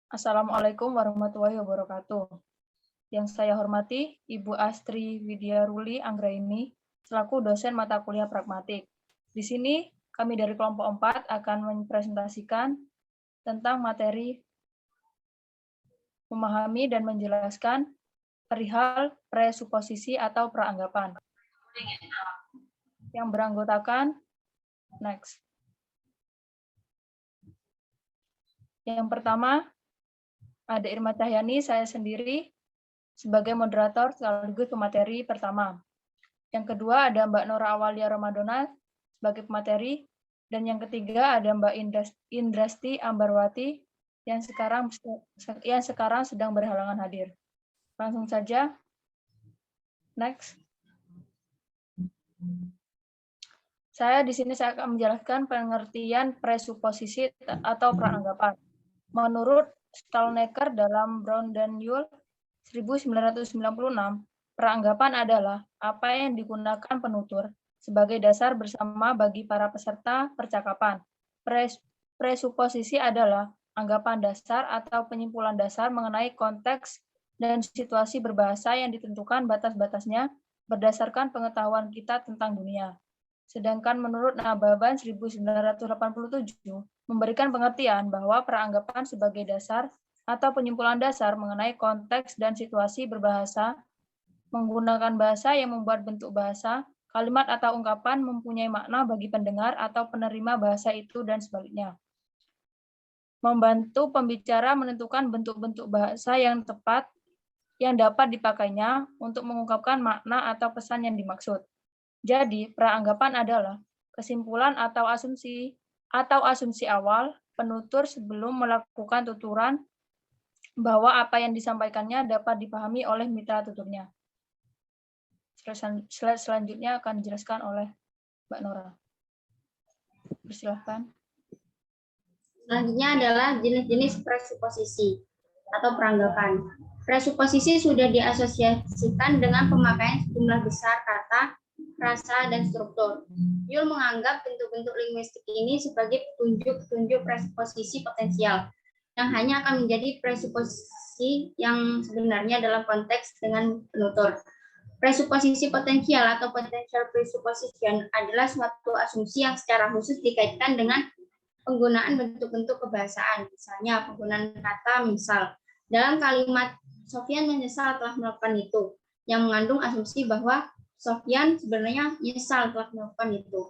Assalamualaikum warahmatullahi wabarakatuh. Yang saya hormati Ibu Astri Widyaruli Anggraini selaku dosen mata kuliah pragmatik. Di sini kami dari kelompok 4 akan mempresentasikan tentang materi memahami dan menjelaskan perihal presuposisi atau praanggapan. Yang beranggotakan next. Yang pertama ada Irma Cahyani, saya sendiri sebagai moderator sekaligus pemateri pertama. Yang kedua ada Mbak Nora Awalia Ramadona sebagai pemateri, dan yang ketiga ada Mbak Indrasti Ambarwati yang sekarang sedang berhalangan hadir. Langsung saja. Next. Saya akan menjelaskan pengertian presuposisi atau praanggapan. Menurut Stalnaker dalam Brown dan Yule 1996, praanggapan adalah apa yang digunakan penutur sebagai dasar bersama bagi para peserta percakapan. Presuposisi adalah anggapan dasar atau penyimpulan dasar mengenai konteks dan situasi berbahasa yang ditentukan batas-batasnya berdasarkan pengetahuan kita tentang dunia. Sedangkan menurut Nababan 1987 memberikan pengertian bahwa praanggapan sebagai dasar atau penyimpulan dasar mengenai konteks dan situasi berbahasa menggunakan bahasa yang membuat bentuk bahasa, kalimat atau ungkapan mempunyai makna bagi pendengar atau penerima bahasa itu dan sebaliknya. Membantu pembicara menentukan bentuk-bentuk bahasa yang tepat yang dapat dipakainya untuk mengungkapkan makna atau pesan yang dimaksud. Jadi, praanggapan adalah kesimpulan atau asumsi awal penutur sebelum melakukan tuturan bahwa apa yang disampaikannya dapat dipahami oleh mitra tuturnya. Slide selanjutnya akan dijelaskan oleh Mbak Nora. Persilahkan. Selanjutnya adalah jenis-jenis presuposisi atau peranggapan. Presuposisi sudah diasosiasikan dengan pemakaian sejumlah besar kata, rasa, dan struktur. Yule menganggap bentuk-bentuk linguistik ini sebagai petunjuk-petunjuk presuposisi potensial yang hanya akan menjadi presuposisi yang sebenarnya dalam konteks dengan penutur. Presuposisi potensial atau potential presupposition adalah suatu asumsi yang secara khusus dikaitkan dengan penggunaan bentuk-bentuk kebahasaan, misalnya penggunaan kata misal. Dalam kalimat Sofyan menyesal telah melakukan itu, yang mengandung asumsi bahwa Sofyan sebenarnya menyesal telah melakukan itu.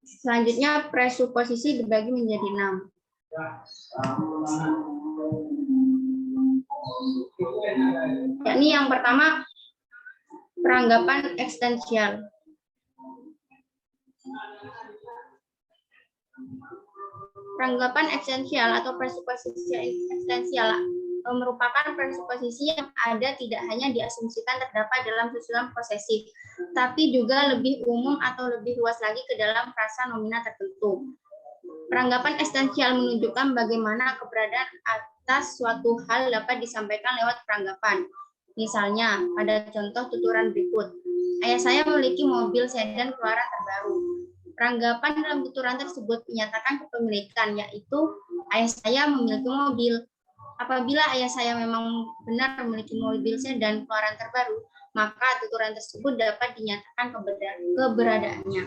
Selanjutnya, presuposisi dibagi menjadi 6. Yakni yang pertama, peranggapan eksistensial. Peranggapan eksistensial atau presuposisi eksistensial merupakan presuposisi yang ada tidak hanya diasumsikan terdapat dalam susunan posesif, tapi juga lebih umum atau lebih luas lagi ke dalam frasa nomina tertentu. Peranggapan eksistensial menunjukkan bagaimana keberadaan atas suatu hal dapat disampaikan lewat peranggapan. Misalnya, pada contoh tuturan berikut, ayah saya memiliki mobil sedan keluaran terbaru. Peranggapan dalam tuturan tersebut menyatakan kepemilikan, yaitu ayah saya memiliki mobil. Apabila ayah saya memang benar memiliki mobil sedan keluaran terbaru, maka tuturan tersebut dapat dinyatakan keberadaannya.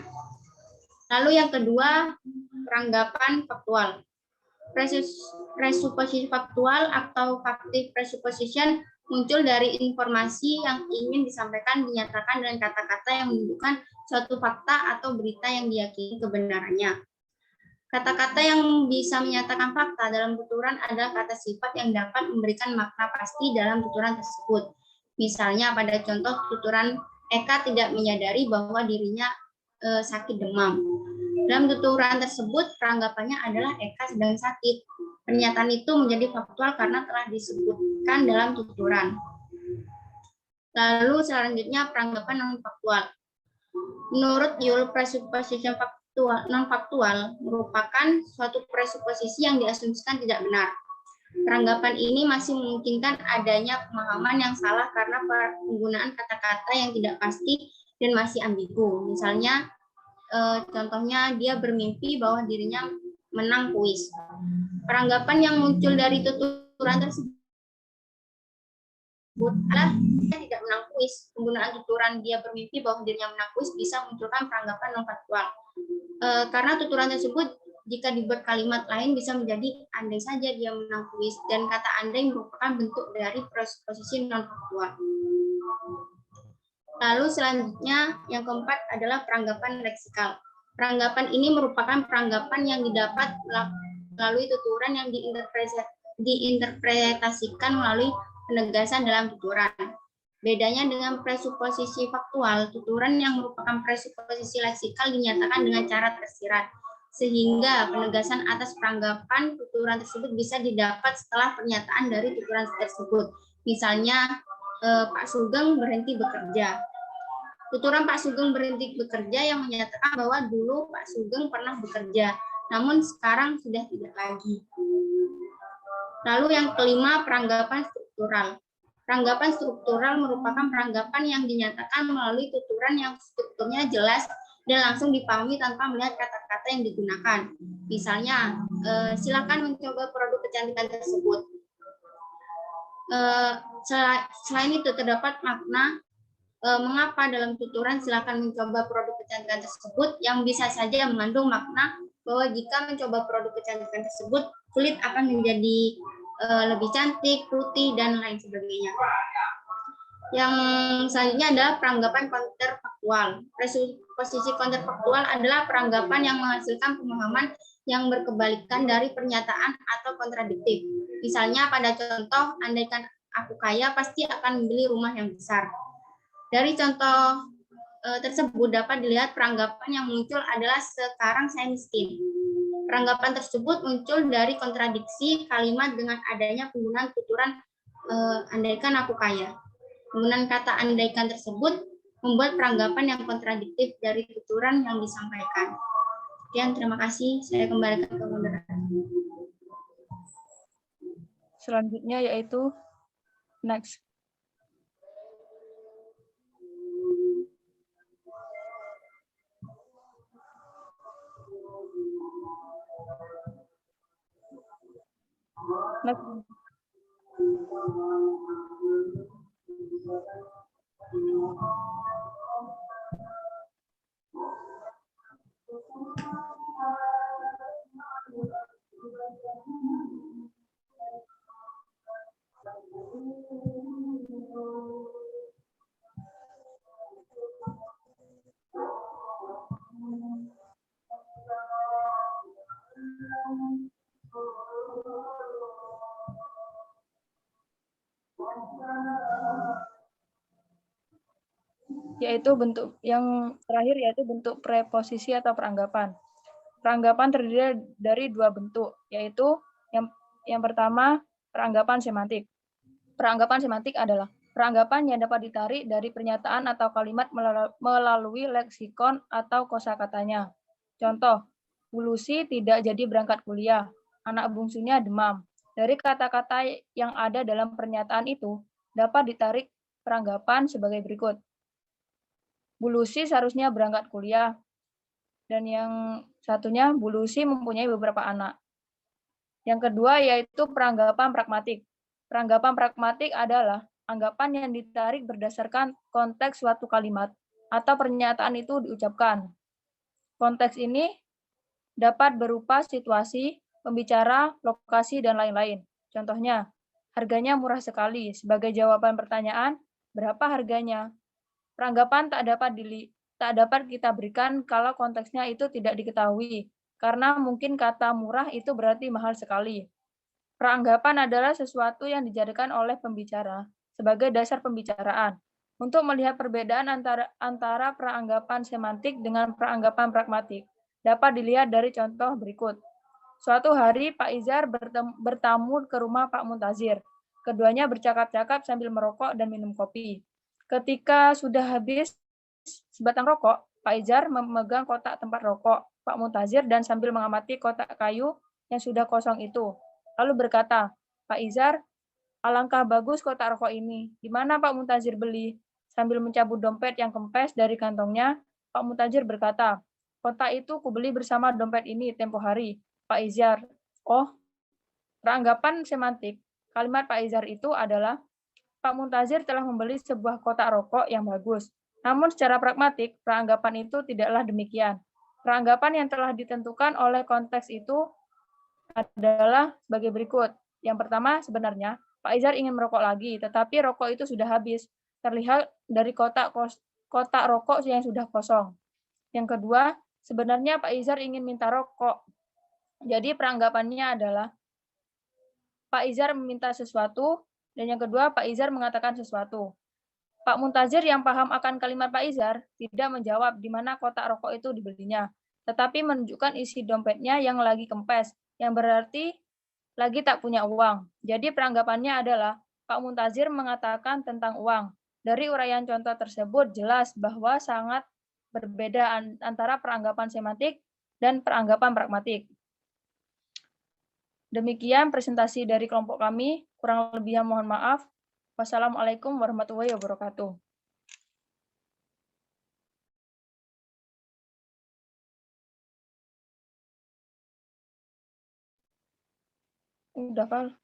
Lalu yang kedua, peranggapan faktual. Presuposisi faktual atau factive presupposition muncul dari informasi yang ingin disampaikan dinyatakan dengan kata-kata yang menunjukkan suatu fakta atau berita yang diyakini kebenarannya. Kata-kata yang bisa menyatakan fakta dalam tuturan adalah kata sifat yang dapat memberikan makna pasti dalam tuturan tersebut. Misalnya pada contoh tuturan Eka tidak menyadari bahwa dirinya sakit demam. Dalam tuturan tersebut peranggapannya adalah Eka sedang sakit. Pernyataan itu menjadi faktual karena telah disebutkan dalam tuturan. Lalu selanjutnya peranggapan non-faktual. Menurut Yule, presupposition non-faktual merupakan suatu presuposisi yang diasumsikan tidak benar. Peranggapan ini masih memungkinkan adanya pemahaman yang salah karena penggunaan kata-kata yang tidak pasti dan masih ambigu. Misalnya, contohnya dia bermimpi bahwa dirinya menang kuis. Peranggapan yang muncul dari tuturan tersebut adalah dia tidak menang kuis. Penggunaan tuturan dia bermimpi bahwa dirinya menang kuis bisa munculkan peranggapan non faktual. Karena tuturan tersebut jika dibuat kalimat lain bisa menjadi andai saja dia menang kuis, dan kata andai merupakan bentuk dari presupposisi non faktual. Lalu selanjutnya yang keempat adalah peranggapan leksikal. Peranggapan ini merupakan peranggapan yang didapat melalui tuturan yang diinterpretasikan melalui penegasan dalam tuturan. Bedanya dengan presuposisi faktual, tuturan yang merupakan presuposisi leksikal dinyatakan dengan cara tersirat, sehingga penegasan atas peranggapan tuturan tersebut bisa didapat setelah pernyataan dari tuturan tersebut. Misalnya, Pak Sugeng berhenti bekerja. Tuturan Pak Sugeng berhenti bekerja yang menyatakan bahwa dulu Pak Sugeng pernah bekerja, namun sekarang sudah tidak lagi. Lalu yang kelima, peranggapan struktural. Peranggapan struktural merupakan peranggapan yang dinyatakan melalui tuturan yang strukturnya jelas dan langsung dipahami tanpa melihat kata-kata yang digunakan. Misalnya, silakan mencoba produk kecantikan tersebut. Selain itu, terdapat makna mengapa dalam tuturan silakan mencoba produk kecantikan tersebut yang bisa saja mengandung makna bahwa jika mencoba produk kecantikan tersebut, kulit akan menjadi lebih cantik, putih, dan lain sebagainya. Yang selanjutnya adalah peranggapan kontrafaktual. Presupposisi kontrafaktual adalah peranggapan yang menghasilkan pemahaman yang berkebalikan dari pernyataan atau kontradiktif. Misalnya pada contoh, andaikan aku kaya, pasti akan membeli rumah yang besar. Dari contoh tersebut dapat dilihat peranggapan yang muncul adalah sekarang saya miskin. Peranggapan tersebut muncul dari kontradiksi kalimat dengan adanya penggunaan tuturan andaikan aku kaya. Penggunaan kata andaikan tersebut membuat peranggapan yang kontradiktif dari tuturan yang disampaikan. Sekian, terima kasih. Saya kembalikan ke moderator. Selanjutnya yaitu next. Next. Yaitu bentuk yang terakhir yaitu bentuk preposisi atau peranggapan. Peranggapan terdiri dari dua bentuk, yaitu yang pertama peranggapan semantik. Peranggapan semantik adalah peranggapan yang dapat ditarik dari pernyataan atau kalimat melalui leksikon atau kosakatanya. Contoh, Bu Lucy tidak jadi berangkat kuliah, anak bungsunya demam. Dari kata-kata yang ada dalam pernyataan itu dapat ditarik peranggapan sebagai berikut. Bu Lucy seharusnya berangkat kuliah. Dan yang satunya, Bu Lucy mempunyai beberapa anak. Yang kedua yaitu peranggapan pragmatik. Peranggapan pragmatik adalah anggapan yang ditarik berdasarkan konteks suatu kalimat atau pernyataan itu diucapkan. Konteks ini dapat berupa situasi, pembicara, lokasi, dan lain-lain. Contohnya, harganya murah sekali. Sebagai jawaban pertanyaan, berapa harganya? Peranggapan tak dapat kita berikan kalau konteksnya itu tidak diketahui, karena mungkin kata murah itu berarti mahal sekali. Peranggapan adalah sesuatu yang dijadikan oleh pembicara sebagai dasar pembicaraan. Untuk melihat perbedaan antara peranggapan semantik dengan peranggapan pragmatik, dapat dilihat dari contoh berikut. Suatu hari Pak Izhar bertamu ke rumah Pak Muntazir. Keduanya bercakap-cakap sambil merokok dan minum kopi. Ketika sudah habis sebatang rokok, Pak Izhar memegang kotak tempat rokok Pak Muntazir dan sambil mengamati kotak kayu yang sudah kosong itu. Lalu berkata, Pak Izhar, alangkah bagus kotak rokok ini. Di mana Pak Muntazir beli? Sambil mencabut dompet yang kempes dari kantongnya, Pak Muntazir berkata, kotak itu kubeli bersama dompet ini tempo hari. Pak Izar. Oh, peranggapan semantik. Kalimat Pak Izar itu adalah, Pak Muntazir telah membeli sebuah kotak rokok yang bagus. Namun secara pragmatik, peranggapan itu tidaklah demikian. Peranggapan yang telah ditentukan oleh konteks itu adalah sebagai berikut. Yang pertama, sebenarnya Pak Izar ingin merokok lagi, tetapi rokok itu sudah habis. Terlihat dari kotak rokok yang sudah kosong. Yang kedua, sebenarnya Pak Izar ingin minta rokok. Jadi peranggapannya adalah Pak Izar meminta sesuatu, dan yang kedua Pak Izar mengatakan sesuatu. Pak Muntazir yang paham akan kalimat Pak Izar tidak menjawab di mana kotak rokok itu dibelinya, tetapi menunjukkan isi dompetnya yang lagi kempes, yang berarti lagi tak punya uang. Jadi peranggapannya adalah Pak Muntazir mengatakan tentang uang. Dari uraian contoh tersebut jelas bahwa sangat berbeda antara peranggapan semantik dan peranggapan pragmatik. Demikian presentasi dari kelompok kami. Kurang lebihnya mohon maaf. Wassalamualaikum warahmatullahi wabarakatuh. Udah, Val.